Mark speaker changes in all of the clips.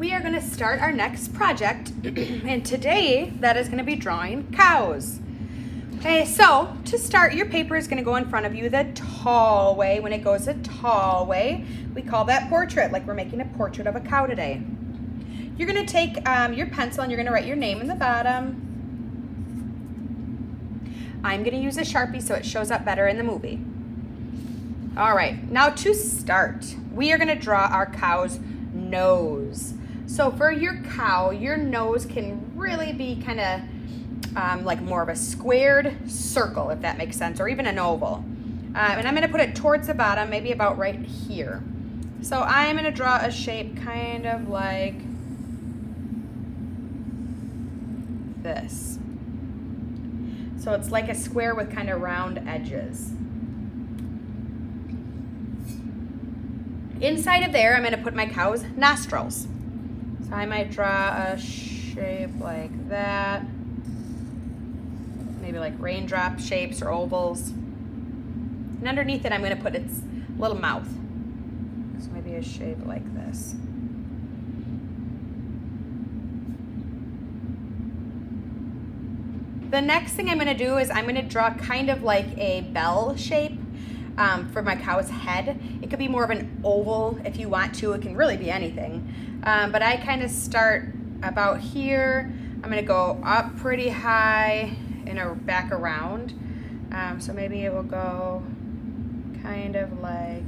Speaker 1: we are going to start our next project, and today that is going to be drawing cows. Okay, so to start, your paper is going to go in front of you the tall way. When it goes the tall way, we call that portrait, like we're making a portrait of a cow today. You're going to take your pencil and you're going to write your name in the bottom. I'm going to use a Sharpie so it shows up better in the movie. All right, now to start, we are going to draw our cow's nose. So for your cow, your nose can really be kind of like more of a squared circle, if that makes sense, or even an oval. And I'm going to put it towards the bottom, maybe about right here. So I'm going to draw a shape kind of like this. So it's like a square with kind of round edges. Inside of there, I'm going to put my cow's nostrils. So I might draw a shape like that. Maybe like raindrop shapes or ovals. And underneath it, I'm going to put its little mouth. So maybe a shape like this. The next thing I'm going to do is I'm going to draw kind of like a bell shape. For my cow's head. It could be more of an oval if you want to. It can really be anything. But I kind of start about here. I'm going to go up pretty high and back around. So maybe it will go kind of like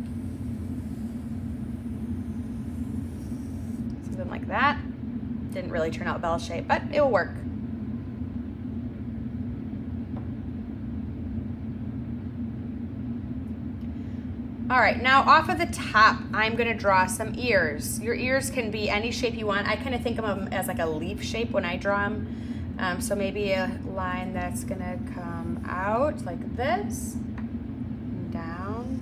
Speaker 1: something like that. Didn't really turn out bell shape, but it will work. All right, now off of the top, I'm gonna draw some ears. Your ears can be any shape you want. I kind of think of them as like a leaf shape when I draw them. So maybe a line that's gonna come out like this, and down.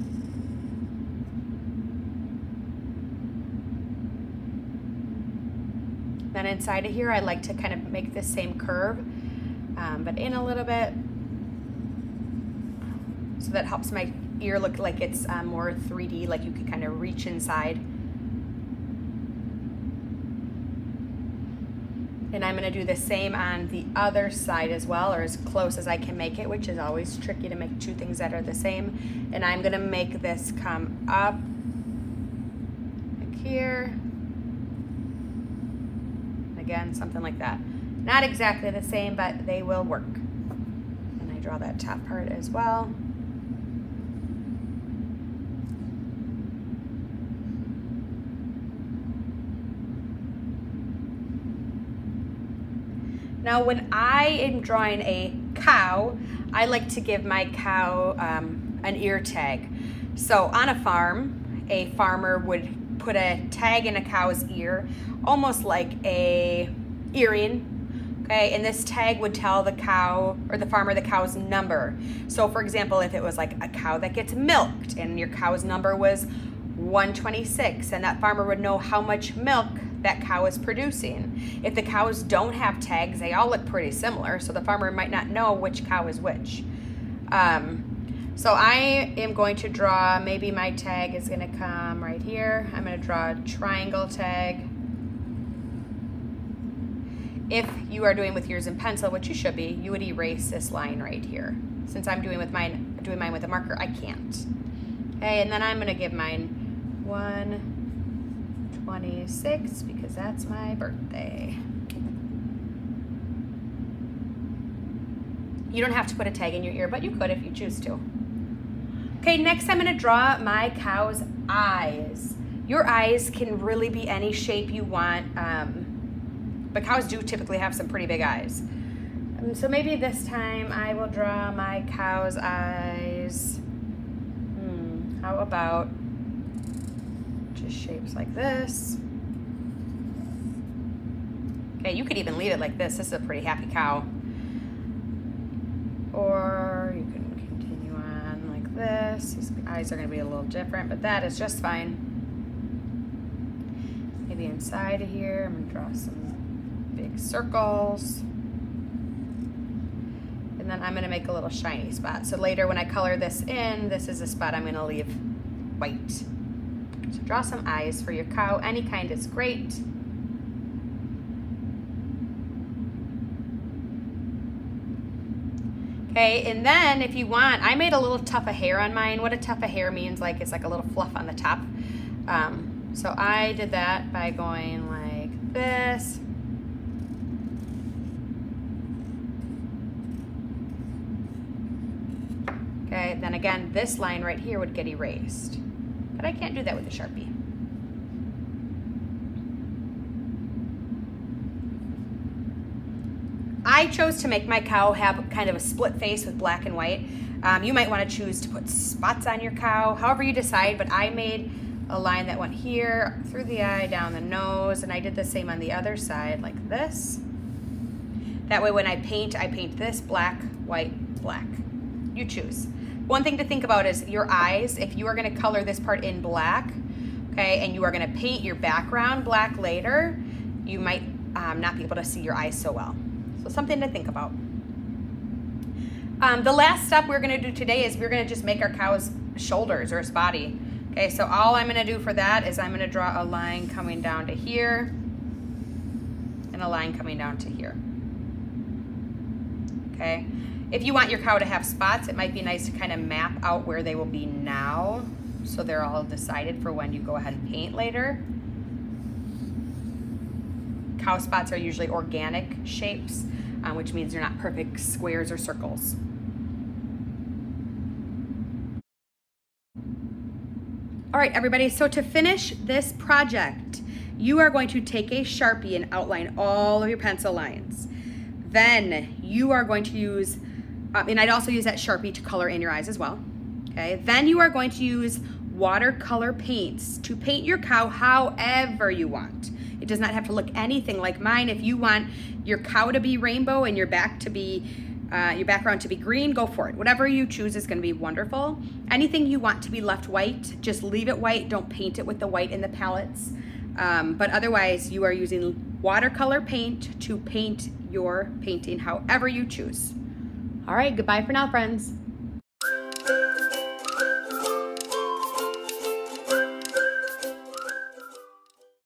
Speaker 1: Then inside of here, I like to kind of make the same curve, but in a little bit. So that helps my ear look like it's more 3D, like you could kind of reach inside. And I'm going to do the same on the other side as well, or as close as I can make it, which is always tricky to make two things that are the same. And I'm going to make this come up like here. Again, something like that. Not exactly the same, but they will work. And I draw that top part as well. Now, when I am drawing a cow, I like to give my cow an ear tag. So on a farm, a farmer would put a tag in a cow's ear, almost like a earring, okay? And this tag would tell the cow, or the farmer, the cow's number. So for example, if it was like a cow that gets milked and your cow's number was 126, and that farmer would know how much milk that cow is producing. If the cows don't have tags, they all look pretty similar, so the farmer might not know which cow is which. So I am going to draw, maybe my tag is gonna come right here. I'm gonna draw a triangle tag. If you are doing with yours in pencil, which you should be, you would erase this line right here. Since I'm doing mine with a marker, I can't. Okay, and then I'm gonna give mine 126 because that's my birthday. You don't have to put a tag in your ear, but you could if you choose to. Okay, next I'm gonna draw my cow's eyes. Your eyes can really be any shape you want, but cows do typically have some pretty big eyes. So maybe this time I will draw my cow's eyes. How about just shapes like this? Okay, you could even leave it like this. This is a pretty happy cow. Or you can continue on like this. His eyes are gonna be a little different, but that is just fine. Maybe inside of here, I'm gonna draw some big circles. And then I'm gonna make a little shiny spot. So later when I color this in, this is a spot I'm gonna leave white. So draw some eyes for your cow. Any kind is great. Okay, and then if you want, I made a little tuft of hair on mine. What a tuft of hair means, like it's like a little fluff on the top. So I did that by going like this. Okay, then again, this line right here would get erased. But I can't do that with a Sharpie. I chose to make my cow have kind of a split face with black and white. You might want to choose to put spots on your cow, however you decide, but I made a line that went here, through the eye, down the nose, and I did the same on the other side, like this. That way when I paint this black, white, black. You choose. One thing to think about is your eyes. If you are going to color this part in black, okay, and you are going to paint your background black later, you might not be able to see your eyes so well. So something to think about. The last step we're going to do today is we're going to just make our cow's shoulders or his body. Okay, so all I'm going to do for that is I'm going to draw a line coming down to here and a line coming down to here. Okay, if you want your cow to have spots, it might be nice to kind of map out where they will be now so they're all decided for when you go ahead and paint later. Cow spots are usually organic shapes, which means they're not perfect squares or circles. All right, everybody, so to finish this project, you are going to take a Sharpie and outline all of your pencil lines. Then you are going to use, and I'd also use that Sharpie to color in your eyes as well, okay? Then you are going to use watercolor paints to paint your cow however you want. It does not have to look anything like mine. If you want your cow to be rainbow and your background to be green, go for it. Whatever you choose is going to be wonderful. Anything you want to be left white, just leave it white. Don't paint it with the white in the palettes. But otherwise, you are using watercolor paint to paint your painting however you choose. All right, goodbye for now, friends.